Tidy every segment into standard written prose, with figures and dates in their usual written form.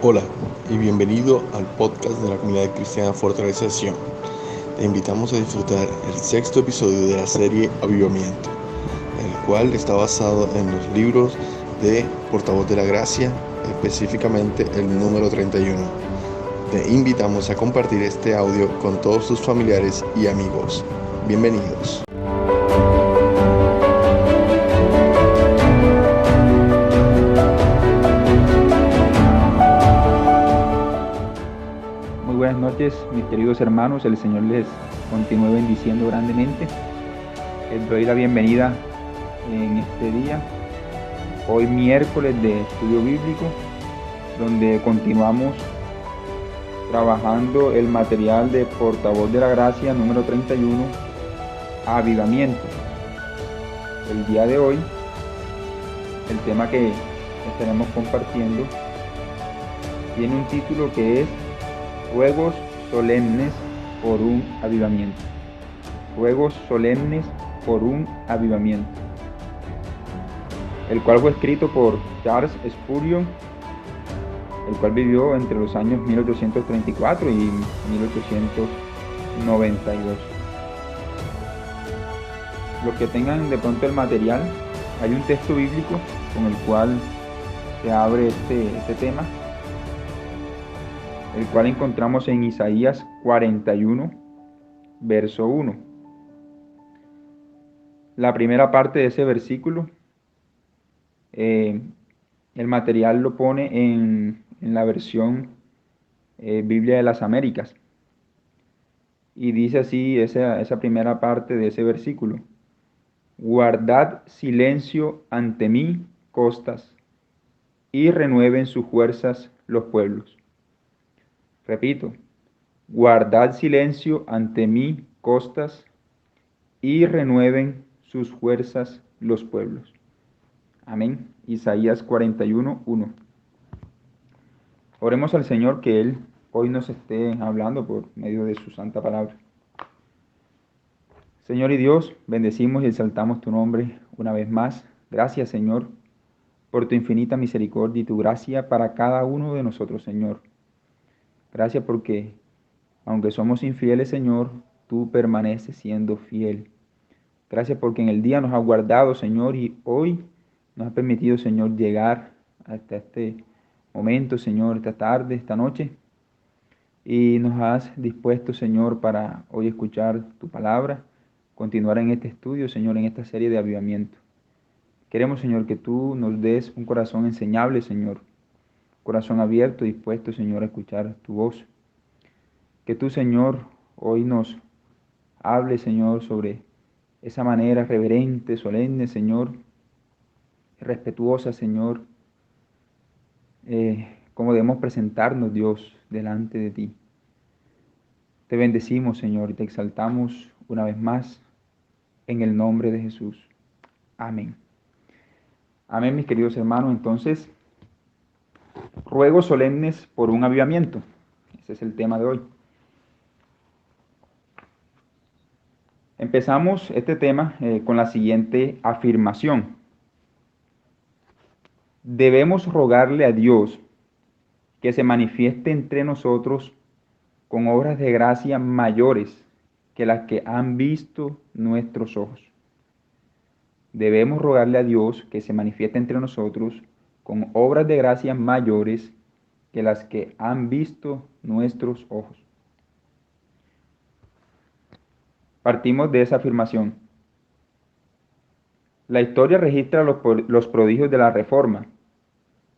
Hola y bienvenido al podcast de la comunidad cristiana Fortaleza de Sion. Te invitamos a disfrutar el sexto episodio de la serie Avivamiento, el cual está basado en los libros de Portavoz de la Gracia, específicamente el número 31. Te invitamos a compartir este audio con todos tus familiares y amigos. Bienvenidos. Muy buenas noches, mis queridos hermanos. El Señor les continúe bendiciendo grandemente. Les doy la bienvenida en este día, hoy miércoles de estudio bíblico, donde continuamos trabajando el material de Portavoz de la Gracia número 31, Avivamiento. El día de hoy, el tema que estaremos compartiendo tiene un título que es Ruegos solemnes por un avivamiento. Ruegos solemnes por un avivamiento. El cual fue escrito por Charles Spurgeon, el cual vivió entre los años 1834 y 1892. Los que tengan de pronto el material, hay un texto bíblico con el cual se abre este tema, el cual encontramos en Isaías 41, verso 1. La primera parte de ese versículo, el material lo pone en la versión Biblia de las Américas. Y dice así esa primera parte de ese versículo: Guardad silencio ante mí, costas, y renueven sus fuerzas los pueblos. Repito, guardad silencio ante mí, costas, y renueven sus fuerzas los pueblos. Amén. Isaías 41, 1. Oremos al Señor que Él hoy nos esté hablando por medio de su santa palabra. Señor y Dios, bendecimos y exaltamos tu nombre una vez más. Gracias, Señor, por tu infinita misericordia y tu gracia para cada uno de nosotros, Señor. Gracias porque, aunque somos infieles, Señor, tú permaneces siendo fiel. Gracias porque en el día nos has guardado, Señor, y hoy nos has permitido, Señor, llegar hasta este momento, Señor, esta tarde, esta noche. Y nos has dispuesto, Señor, para hoy escuchar tu palabra, continuar en este estudio, Señor, en esta serie de avivamiento. Queremos, Señor, que tú nos des un corazón enseñable, Señor, corazón abierto, dispuesto, Señor, a escuchar tu voz. Que tú, Señor, hoy nos hables, Señor, sobre esa manera reverente, solemne, Señor, respetuosa, Señor, cómo debemos presentarnos, Dios, delante de ti. Te bendecimos, Señor, y te exaltamos una vez más en el nombre de Jesús. Amén. Amén, mis queridos hermanos. Entonces, ruegos solemnes por un avivamiento. Ese es el tema de hoy. Empezamos este tema con la siguiente afirmación. Debemos rogarle a Dios que se manifieste entre nosotros con obras de gracia mayores que las que han visto nuestros ojos. Debemos rogarle a Dios que se manifieste entre nosotros con obras de gracia mayores que las que han visto nuestros ojos. Partimos de esa afirmación. La historia registra los prodigios de la Reforma,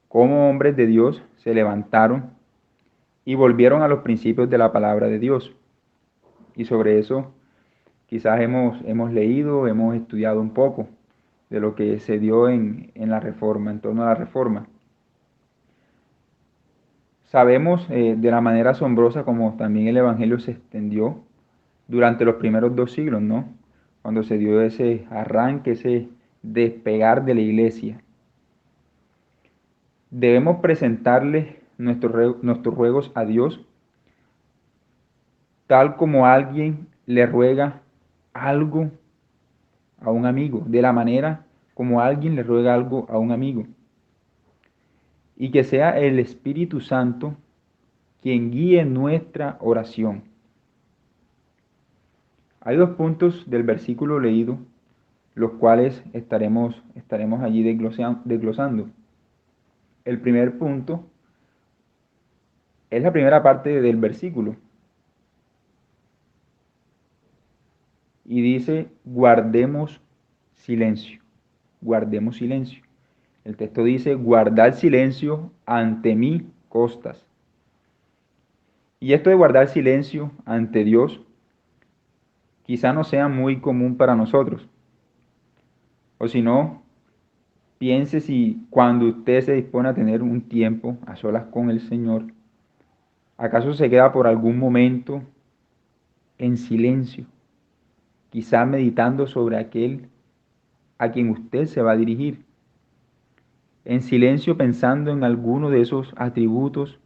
cómo hombres de Dios se levantaron y volvieron a los principios de la palabra de Dios. Y sobre eso quizás hemos leído, hemos estudiado un poco de lo que se dio en la Reforma, en torno a la Reforma. Sabemos de la manera asombrosa como también el Evangelio se extendió durante los primeros 2 siglos, ¿no? Cuando se dio ese arranque, ese despegar de la iglesia. Debemos presentarle nuestros ruegos a Dios tal como alguien le ruega algo a un amigo, de la manera como alguien le ruega algo a un amigo. y que sea el Espíritu Santo quien guíe nuestra oración. Hay dos puntos del versículo leído, los cuales estaremos allí desglosando. El primer punto es la primera parte del versículo y dice, guardemos silencio, guardemos silencio. El texto dice, guardad silencio ante mí, costas. Y esto de guardar silencio ante Dios quizá no sea muy común para nosotros. O si no, piense si cuando usted se dispone a tener un tiempo a solas con el Señor, ¿acaso se queda por algún momento en silencio, quizá meditando sobre aquel a quien usted se va a dirigir? En silencio pensando en alguno de esos atributos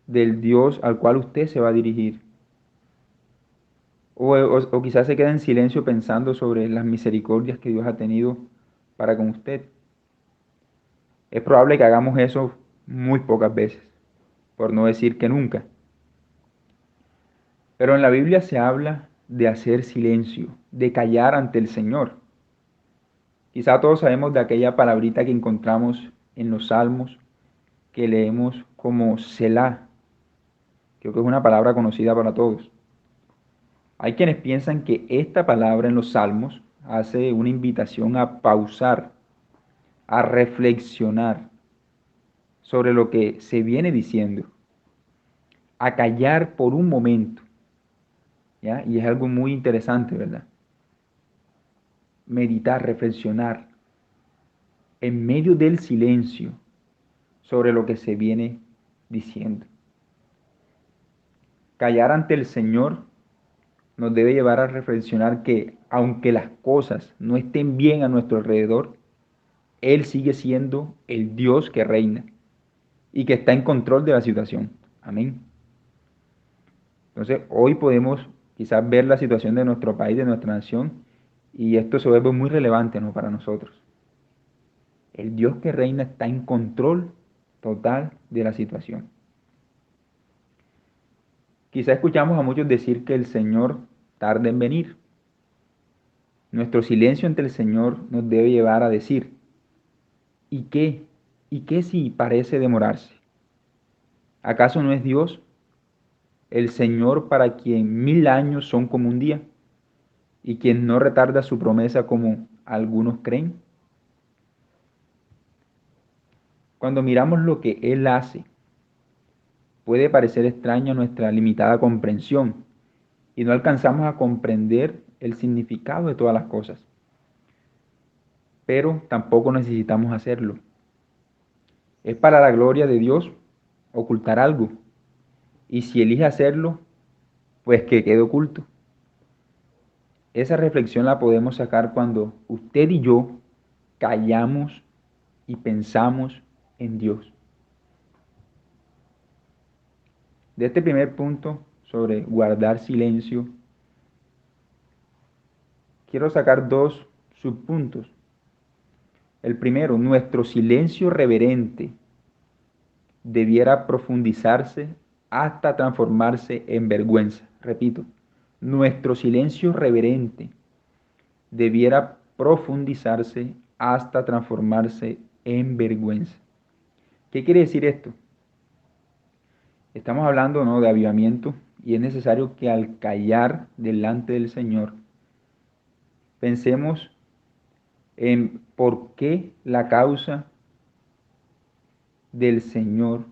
del Dios al cual usted se va a dirigir. O quizás se queda en silencio pensando sobre las misericordias que Dios ha tenido para con usted. Es probable que hagamos eso muy pocas veces, por no decir que nunca. Pero en la Biblia se habla de hacer silencio, de callar ante el Señor. Quizá todos sabemos de aquella palabrita que encontramos en los Salmos, que leemos como Selah. Creo que es una palabra conocida para todos. Hay quienes piensan que esta palabra en los Salmos hace una invitación a pausar, a reflexionar sobre lo que se viene diciendo, a callar por un momento, ¿ya? Y es algo muy interesante, ¿verdad? Meditar, reflexionar en medio del silencio sobre lo que se viene diciendo. Callar ante el Señor nos debe llevar a reflexionar que aunque las cosas no estén bien a nuestro alrededor, Él sigue siendo el Dios que reina y que está en control de la situación. Amén. Entonces, hoy podemos quizás ver la situación de nuestro país, de nuestra nación, y esto se vuelve muy relevante, ¿no?, para nosotros. El Dios que reina está en control total de la situación. Quizá escuchamos a muchos decir que el Señor tarda en venir. Nuestro silencio ante el Señor nos debe llevar a decir, ¿y qué? ¿Y qué si parece demorarse? ¿Acaso no es Dios el Señor para quien 1000 años son como un día y quien no retarda su promesa como algunos creen? Cuando miramos lo que Él hace, puede parecer extraño a nuestra limitada comprensión y no alcanzamos a comprender el significado de todas las cosas. Pero tampoco necesitamos hacerlo. Es para la gloria de Dios ocultar algo. Y si elige hacerlo, pues que quede oculto. Esa reflexión la podemos sacar cuando usted y yo callamos y pensamos en Dios. De este primer punto sobre guardar silencio, quiero sacar dos subpuntos. El primero, nuestro silencio reverente debiera profundizarse hasta transformarse en vergüenza. Repito, nuestro silencio reverente debiera profundizarse hasta transformarse en vergüenza. ¿Qué quiere decir esto? Estamos hablando, ¿no?, de avivamiento, y es necesario que al callar delante del Señor pensemos en por qué la causa del Señor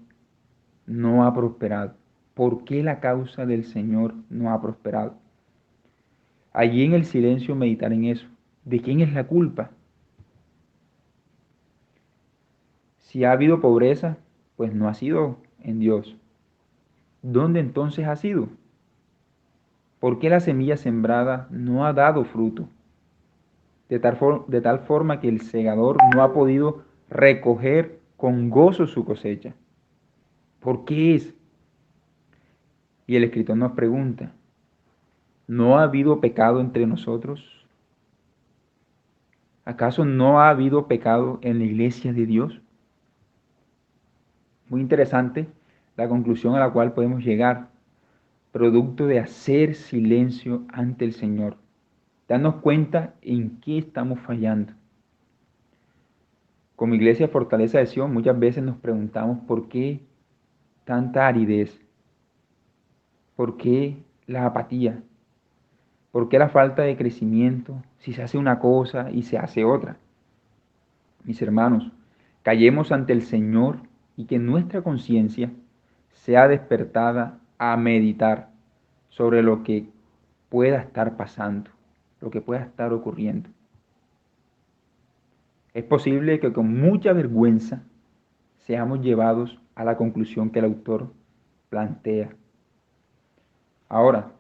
no ha prosperado. ¿Por qué la causa del Señor no ha prosperado? Allí en el silencio meditar en eso. ¿De quién es la culpa? Si ha habido pobreza, pues no ha sido en Dios. ¿Dónde entonces ha sido? ¿Por qué la semilla sembrada no ha dado fruto? De tal forma que el segador no ha podido recoger con gozo su cosecha. ¿Por qué es? Y el escritor nos pregunta, ¿no ha habido pecado entre nosotros? ¿Acaso no ha habido pecado en la iglesia de Dios? Muy interesante la conclusión a la cual podemos llegar, producto de hacer silencio ante el Señor. Darnos cuenta en qué estamos fallando. Como Iglesia Fortaleza de Sion, muchas veces nos preguntamos por qué tanta aridez, por qué la apatía, por qué la falta de crecimiento si se hace una cosa y se hace otra. Mis hermanos, callemos ante el Señor y que nuestra conciencia sea despertada a meditar sobre lo que pueda estar pasando, lo que pueda estar ocurriendo. Es posible que con mucha vergüenza seamos llevados a la conclusión que el autor plantea. Ahora,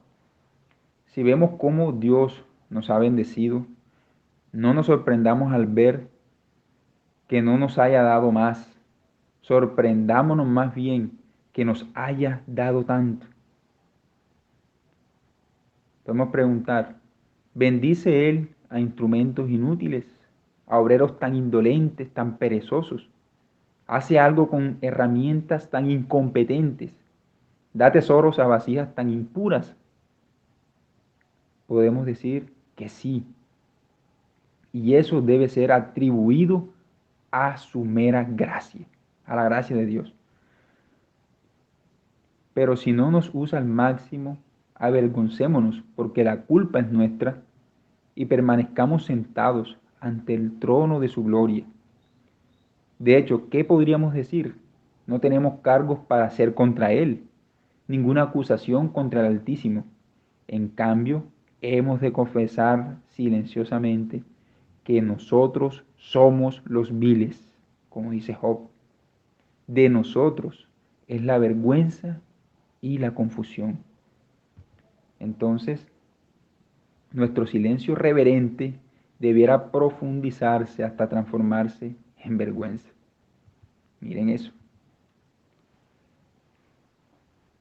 si vemos cómo Dios nos ha bendecido, no nos sorprendamos al ver que no nos haya dado más. Sorprendámonos más bien que nos haya dado tanto. Podemos preguntar, ¿bendice Él a instrumentos inútiles, a obreros tan indolentes, tan perezosos? ¿Hace algo con herramientas tan incompetentes? ¿Da tesoros a vasijas tan impuras? Podemos decir que sí. Y eso debe ser atribuido a su mera gracia, a la gracia de Dios. Pero si no nos usa al máximo, avergoncémonos, porque la culpa es nuestra, y permanezcamos sentados ante el trono de su gloria. De hecho, ¿qué podríamos decir? No tenemos cargos para hacer contra Él, ninguna acusación contra el Altísimo. En cambio, hemos de confesar silenciosamente que nosotros somos los viles, como dice Job. De nosotros es la vergüenza y la confusión. Entonces, nuestro silencio reverente debiera profundizarse hasta transformarse en vergüenza. Miren eso.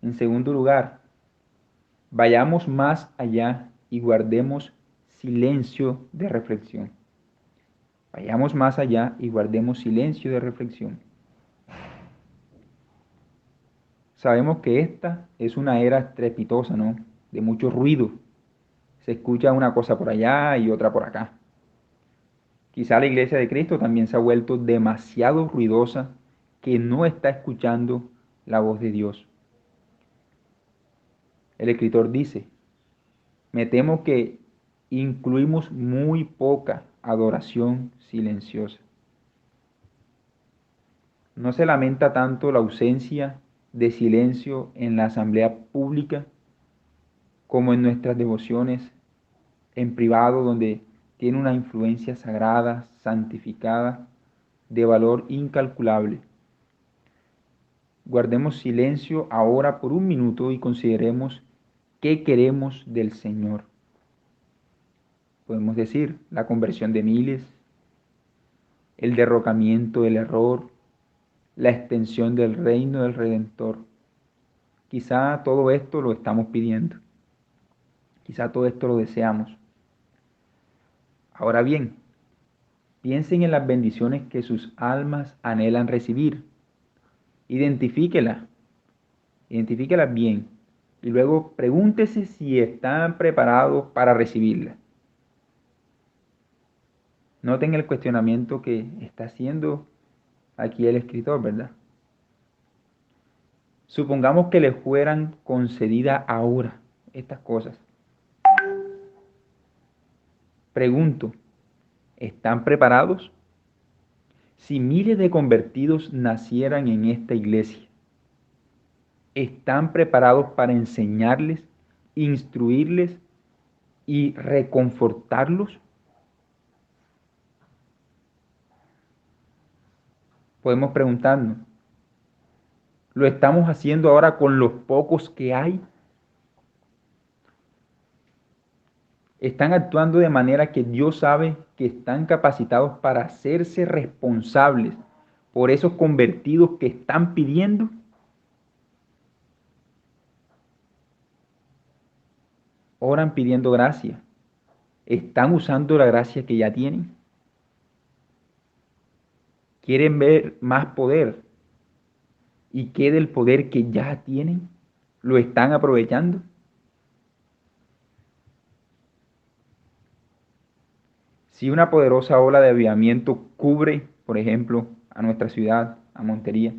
En segundo lugar, vayamos más allá y guardemos silencio de reflexión. Vayamos más allá y guardemos silencio de reflexión. Sabemos que esta es una era estrepitosa, ¿no? De mucho ruido. Se escucha una cosa por allá y otra por acá. Quizá la iglesia de Cristo también se ha vuelto demasiado ruidosa que no está escuchando la voz de Dios. El escritor dice, me temo que incluimos muy poca adoración silenciosa. ¿No se lamenta tanto la ausencia de silencio en la asamblea pública como en nuestras devociones en privado, donde tiene una influencia sagrada, santificada, de valor incalculable? Guardemos silencio ahora por un minuto y consideremos qué queremos del Señor. Podemos decir la conversión de miles, el derrocamiento del error, la extensión del reino del Redentor. Quizá todo esto lo estamos pidiendo. Quizá todo esto lo deseamos. Ahora bien, piensen en las bendiciones que sus almas anhelan recibir. Identifíquelas bien y luego pregúntese si están preparados para recibirlas. Noten el cuestionamiento que está haciendo aquí el escritor, ¿verdad? Supongamos que les fueran concedidas ahora estas cosas. Pregunto, ¿están preparados? Si miles de convertidos nacieran en esta iglesia, ¿están preparados para enseñarles, instruirles y reconfortarlos? Podemos preguntarnos, ¿lo estamos haciendo ahora con los pocos que hay? ¿Están actuando de manera que Dios sabe que están capacitados para hacerse responsables por esos convertidos que están pidiendo? Oran pidiendo gracia. ¿Están usando la gracia que ya tienen? ¿Quieren ver más poder? ¿Y qué del poder que ya tienen? ¿Lo están aprovechando? Si una poderosa ola de avivamiento cubre, por ejemplo, a nuestra ciudad, a Montería,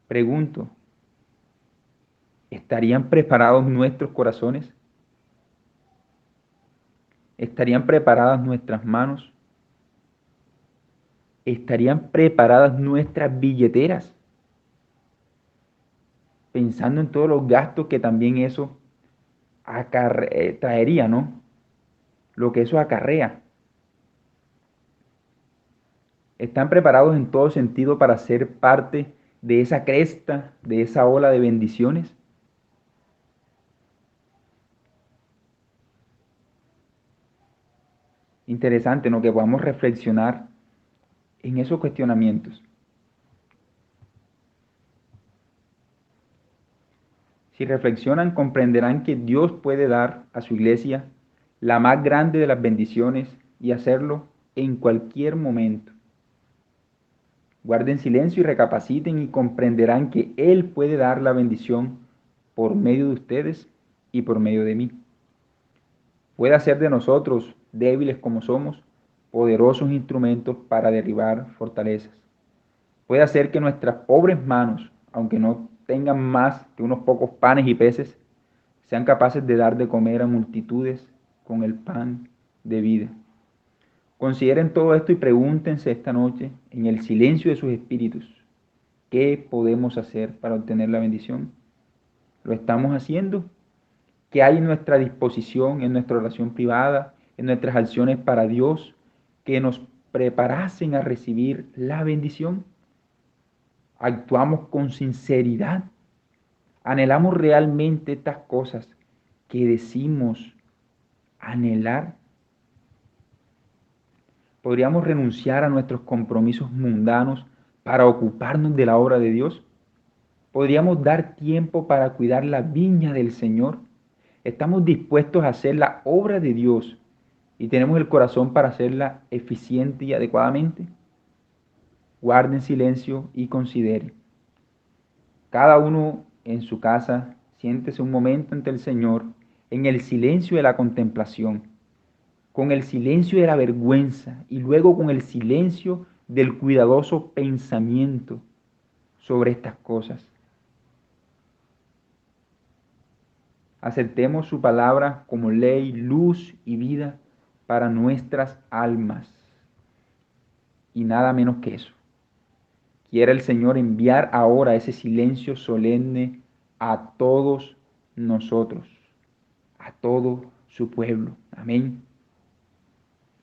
pregunto, ¿estarían preparados nuestros corazones? ¿Estarían preparadas nuestras manos? ¿Estarían preparadas nuestras billeteras? Pensando en todos los gastos que también eso traería, ¿no? Lo que eso acarrea. ¿Están preparados en todo sentido para ser parte de esa cresta, de esa ola de bendiciones? Interesante, ¿no? Que podamos reflexionar en esos cuestionamientos. Si reflexionan, comprenderán que Dios puede dar a su iglesia la más grande de las bendiciones y hacerlo en cualquier momento. Guarden silencio y recapaciten y comprenderán que Él puede dar la bendición por medio de ustedes y por medio de mí. Puede hacer de nosotros, débiles como somos, poderosos instrumentos para derribar fortalezas. Puede hacer que nuestras pobres manos, aunque no tengan más que unos pocos panes y peces, sean capaces de dar de comer a multitudes con el pan de vida. Consideren todo esto y pregúntense esta noche, en el silencio de sus espíritus, ¿qué podemos hacer para obtener la bendición? ¿Lo estamos haciendo? ¿Qué hay en nuestra disposición, en nuestra oración privada, en nuestras acciones para Dios, que nos preparasen a recibir la bendición? ¿Actuamos con sinceridad? ¿Anhelamos realmente estas cosas que decimos anhelar? ¿Podríamos renunciar a nuestros compromisos mundanos para ocuparnos de la obra de Dios? ¿Podríamos dar tiempo para cuidar la viña del Señor? ¿Estamos dispuestos a hacer la obra de Dios y tenemos el corazón para hacerla eficiente y adecuadamente? Guarden silencio y consideren. Cada uno en su casa, siéntese un momento ante el Señor en el silencio de la contemplación, con el silencio de la vergüenza y luego con el silencio del cuidadoso pensamiento sobre estas cosas. Aceptemos su palabra como ley, luz y vida para nuestras almas. Y nada menos que eso. Quiere el Señor enviar ahora ese silencio solemne a todos nosotros, a todo su pueblo. Amén.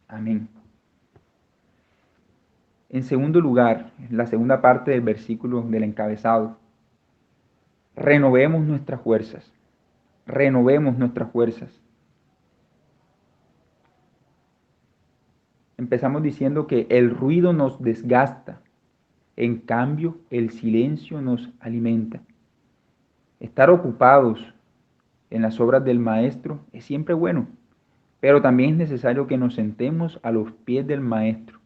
Amén. En segundo lugar, en la segunda parte del versículo del encabezado, renovemos nuestras fuerzas. Renovemos nuestras fuerzas. Empezamos diciendo que el ruido nos desgasta, en cambio el silencio nos alimenta. Estar ocupados en las obras del Maestro es siempre bueno, pero también es necesario que nos sentemos a los pies del Maestro,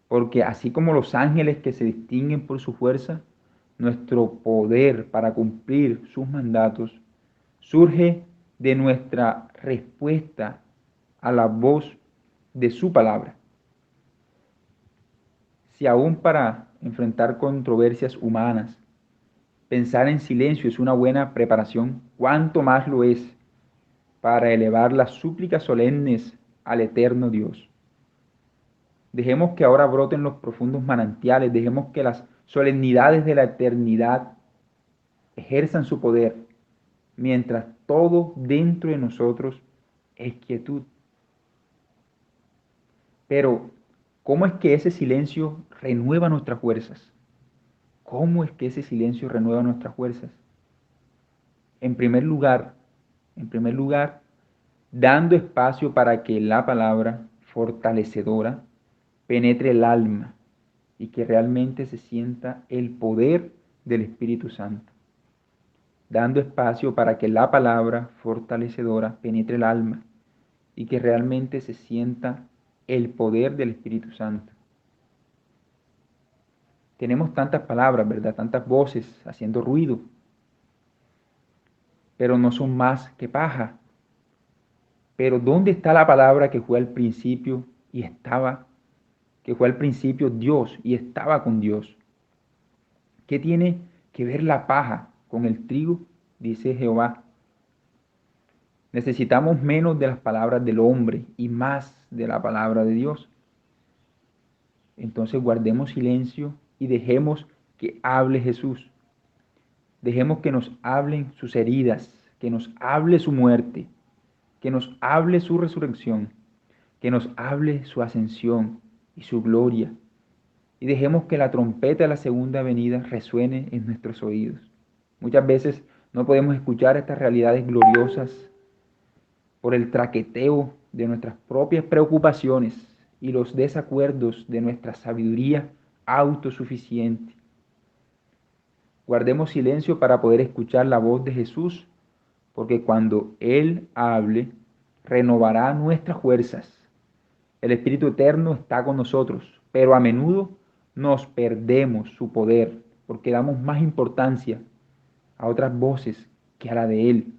porque así como los ángeles que se distinguen por su fuerza, nuestro poder para cumplir sus mandatos surge de nuestra respuesta a la voz de su palabra. Si aún para enfrentar controversias humanas, pensar en silencio es una buena preparación, ¿cuánto más lo es para elevar las súplicas solemnes al eterno Dios? Dejemos que ahora broten los profundos manantiales, dejemos que las solemnidades de la eternidad ejerzan su poder, mientras todo dentro de nosotros es quietud. Pero, ¿cómo es que ese silencio renueva nuestras fuerzas? ¿Cómo es que ese silencio renueva nuestras fuerzas? En primer lugar, dando espacio para que la palabra fortalecedora penetre el alma y que realmente se sienta el poder del Espíritu Santo. Dando espacio para que la palabra fortalecedora penetre el alma y que realmente se sienta el poder del Espíritu Santo. Tenemos tantas palabras, ¿verdad? Tantas voces haciendo ruido, pero no son más que paja. Pero ¿dónde está la palabra que fue al principio y estaba, que fue al principio Dios y estaba con Dios? ¿Qué tiene que ver la paja con el trigo? Dice Jehová. Necesitamos menos de las palabras del hombre y más de la palabra de Dios. Entonces guardemos silencio y dejemos que hable Jesús. Dejemos que nos hablen sus heridas, que nos hable su muerte, que nos hable su resurrección, que nos hable su ascensión y su gloria. Y dejemos que la trompeta de la segunda venida resuene en nuestros oídos. Muchas veces no podemos escuchar estas realidades gloriosas por el traqueteo de nuestras propias preocupaciones y los desacuerdos de nuestra sabiduría autosuficiente. Guardemos silencio para poder escuchar la voz de Jesús, porque cuando Él hable, renovará nuestras fuerzas. El Espíritu Eterno está con nosotros, pero a menudo nos perdemos su poder porque damos más importancia a otras voces que a la de Él.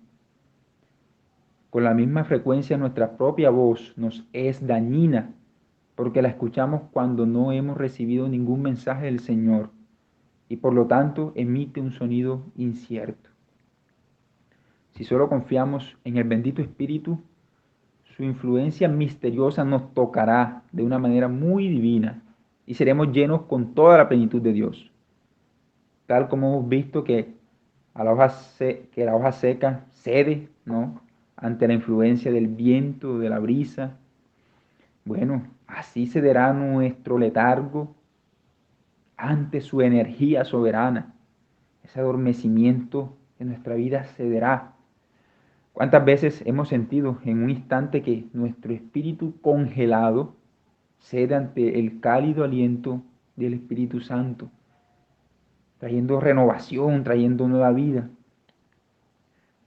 Con la misma frecuencia nuestra propia voz nos es dañina porque la escuchamos cuando no hemos recibido ningún mensaje del Señor y por lo tanto emite un sonido incierto. Si solo confiamos en el bendito Espíritu, su influencia misteriosa nos tocará de una manera muy divina y seremos llenos con toda la plenitud de Dios. Tal como hemos visto que la hoja seca cede, ¿no?, ante la influencia del viento, de la brisa. Bueno, así cederá nuestro letargo ante su energía soberana. Ese adormecimiento de nuestra vida cederá. ¿Cuántas veces hemos sentido en un instante que nuestro espíritu congelado cede ante el cálido aliento del Espíritu Santo, trayendo renovación, trayendo nueva vida?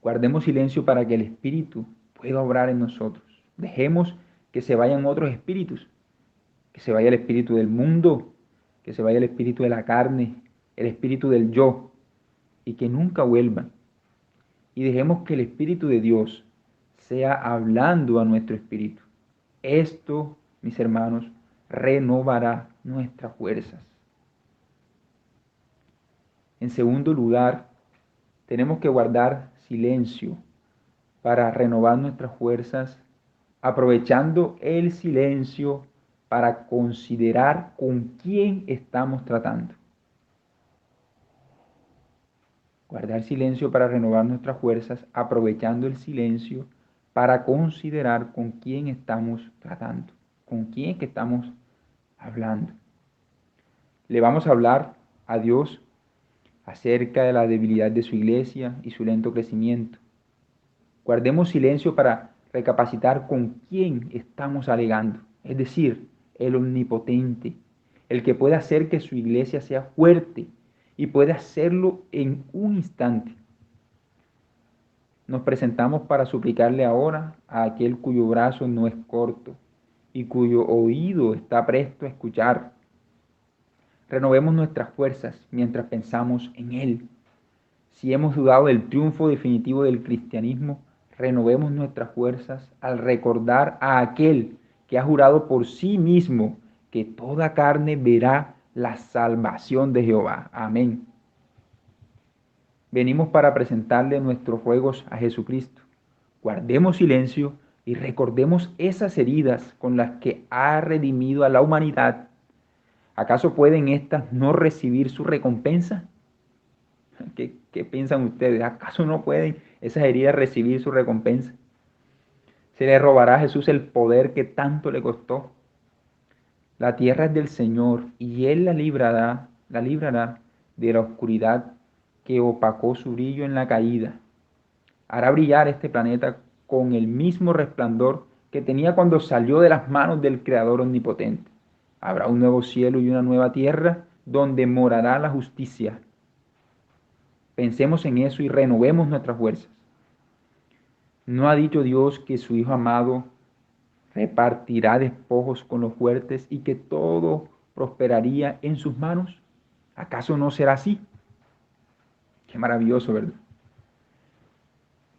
Guardemos silencio para que el Espíritu pueda obrar en nosotros. Dejemos que se vayan otros espíritus, que se vaya el espíritu del mundo, que se vaya el espíritu de la carne, el espíritu del yo, y que nunca vuelvan. Y dejemos que el Espíritu de Dios sea hablando a nuestro espíritu. Esto, mis hermanos, renovará nuestras fuerzas. En segundo lugar, tenemos que guardar silencio para renovar nuestras fuerzas, aprovechando el silencio para considerar con quién estamos tratando. Guardar silencio para renovar nuestras fuerzas, aprovechando el silencio para considerar con quién estamos tratando, con quién es que estamos hablando. Le vamos a hablar a Dios acerca de la debilidad de su iglesia y su lento crecimiento. Guardemos silencio para recapacitar con quién estamos alegando, es decir, el omnipotente, el que puede hacer que su iglesia sea fuerte y puede hacerlo en un instante. Nos presentamos para suplicarle ahora a aquel cuyo brazo no es corto y cuyo oído está presto a escuchar. Renovemos nuestras fuerzas mientras pensamos en Él. Si hemos dudado del triunfo definitivo del cristianismo, renovemos nuestras fuerzas al recordar a aquel que ha jurado por sí mismo que toda carne verá la salvación de Jehová. Amén. Venimos para presentarle nuestros ruegos a Jesucristo. Guardemos silencio y recordemos esas heridas con las que ha redimido a la humanidad. ¿Acaso pueden éstas no recibir su recompensa? ¿Qué piensan ustedes? ¿Acaso no pueden esas heridas recibir su recompensa? ¿Se le robará a Jesús el poder que tanto le costó? La tierra es del Señor y Él la librará de la oscuridad que opacó su brillo en la caída. Hará brillar este planeta con el mismo resplandor que tenía cuando salió de las manos del Creador omnipotente. Habrá un nuevo cielo y una nueva tierra donde morará la justicia. Pensemos en eso y renovemos nuestras fuerzas. ¿No ha dicho Dios que su Hijo amado repartirá despojos con los fuertes y que todo prosperaría en sus manos? ¿Acaso no será así? Qué maravilloso, ¿verdad?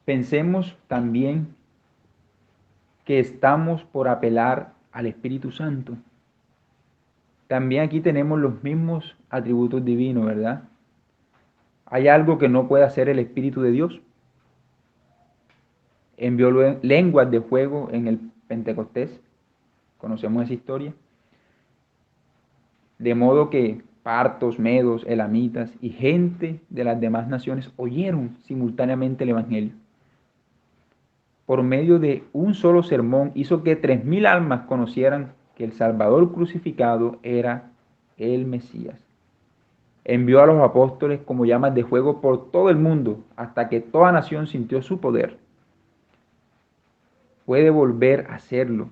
Pensemos también que estamos por apelar al Espíritu Santo. También aquí tenemos los mismos atributos divinos, ¿verdad? ¿Hay algo que no puede hacer el Espíritu de Dios? Envió lenguas de fuego en el Pentecostés. Conocemos esa historia. De modo que partos, medos, elamitas y gente de las demás naciones oyeron simultáneamente el Evangelio. Por medio de un solo sermón hizo que 3.000 almas conocieran que el Salvador crucificado era el Mesías. Envió a los apóstoles como llamas de fuego por todo el mundo hasta que toda nación sintió su poder. Puede volver a hacerlo.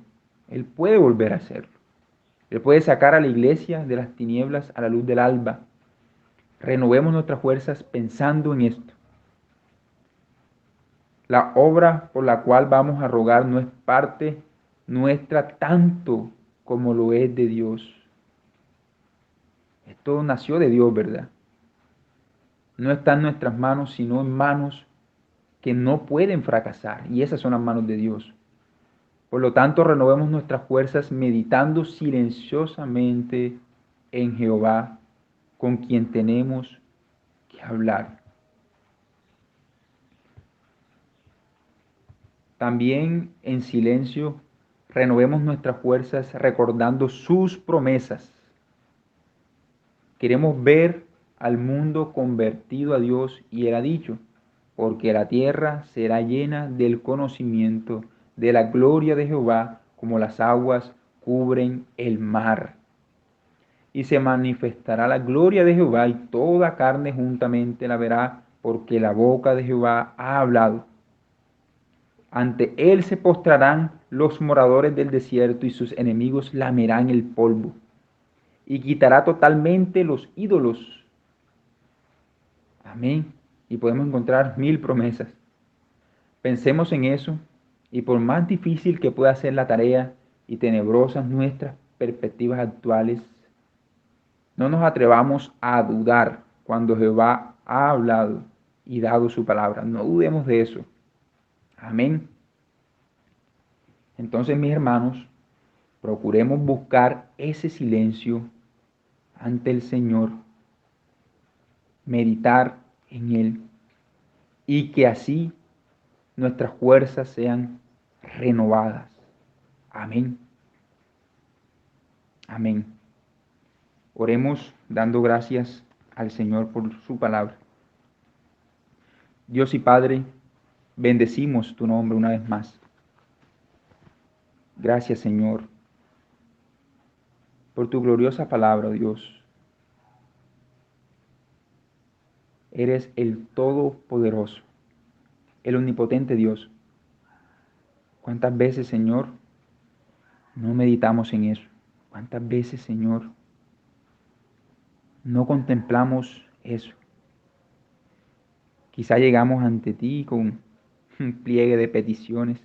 Él puede volver a hacerlo. Él puede sacar a la iglesia de las tinieblas a la luz del alba. Renovemos nuestras fuerzas pensando en esto. La obra por la cual vamos a rogar no es parte nuestra tanto como lo es de Dios. Esto nació de Dios, ¿verdad? No está en nuestras manos, sino en manos que no pueden fracasar. Y esas son las manos de Dios. Por lo tanto, renovemos nuestras fuerzas meditando silenciosamente en Jehová, con quien tenemos que hablar. También en silencio renovemos nuestras fuerzas recordando sus promesas. Queremos ver al mundo convertido a Dios y Él ha dicho, porque la tierra será llena del conocimiento de la gloria de Jehová como las aguas cubren el mar. Y se manifestará la gloria de Jehová y toda carne juntamente la verá, porque la boca de Jehová ha hablado. Ante él se postrarán los moradores del desierto y sus enemigos lamerán el polvo. Y quitará totalmente los ídolos. Amén. Y podemos encontrar 1.000 promesas. Pensemos en eso y por más difícil que pueda ser la tarea y tenebrosas nuestras perspectivas actuales, no nos atrevamos a dudar cuando Jehová ha hablado y dado su palabra. No dudemos de eso. Amén. Entonces, mis hermanos, procuremos buscar ese silencio ante el Señor, meditar en Él y que así nuestras fuerzas sean renovadas. Amén. Amén. Oremos dando gracias al Señor por su palabra. Dios y Padre, bendecimos tu nombre una vez más. Gracias, Señor, por tu gloriosa palabra, Dios. Eres el Todopoderoso, el Omnipotente Dios. ¿Cuántas veces, Señor, no meditamos en eso? ¿Cuántas veces, Señor, no contemplamos eso? Quizá llegamos ante ti con un pliegue de peticiones,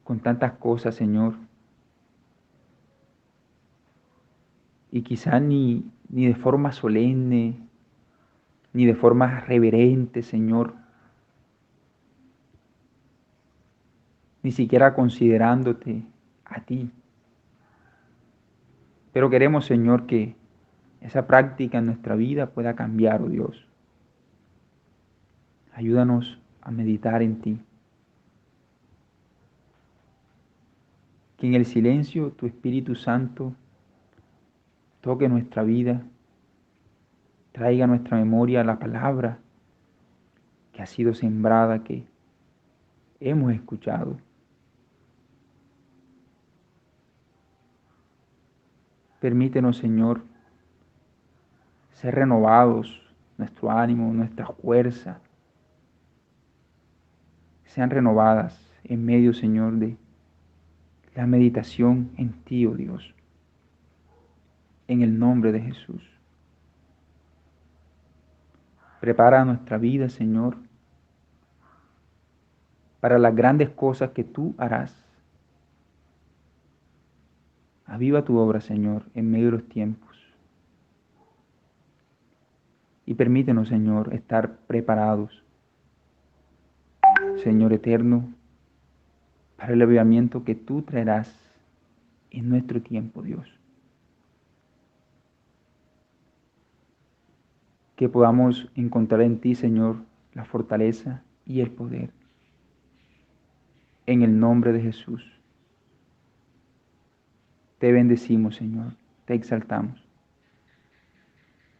con tantas cosas, Señor. Y quizá ni de forma solemne, ni de forma reverente, Señor, ni siquiera considerándote a ti. Pero queremos, Señor, que esa práctica en nuestra vida pueda cambiar, oh Dios. Ayúdanos a meditar en ti. Que en el silencio tu Espíritu Santo toque nuestra vida, traiga a nuestra memoria la palabra que ha sido sembrada, que hemos escuchado. Permítenos, Señor, ser renovados, nuestro ánimo, nuestra fuerza, sean renovadas en medio, Señor, de la meditación en ti, oh Dios, en el nombre de Jesús. Prepara nuestra vida, Señor, para las grandes cosas que tú harás. Aviva tu obra, Señor, en medio de los tiempos. y permítenos, Señor, estar preparados, Señor eterno, para el avivamiento que tú traerás en nuestro tiempo, Dios. Que podamos encontrar en ti, Señor, la fortaleza y el poder. En el nombre de Jesús. Te bendecimos, Señor. Te exaltamos.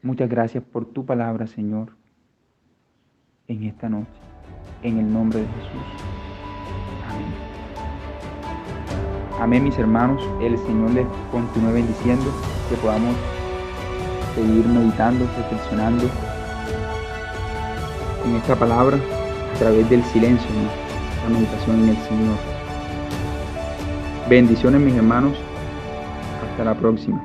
Muchas gracias por tu palabra, Señor, en esta noche. En el nombre de Jesús. Amén. Amén, mis hermanos. El Señor les continúe bendiciendo. Que podamos seguir meditando, reflexionando en esta palabra a través del silencio, ¿no? La meditación en el Señor. Bendiciones, mis hermanos. Hasta la próxima.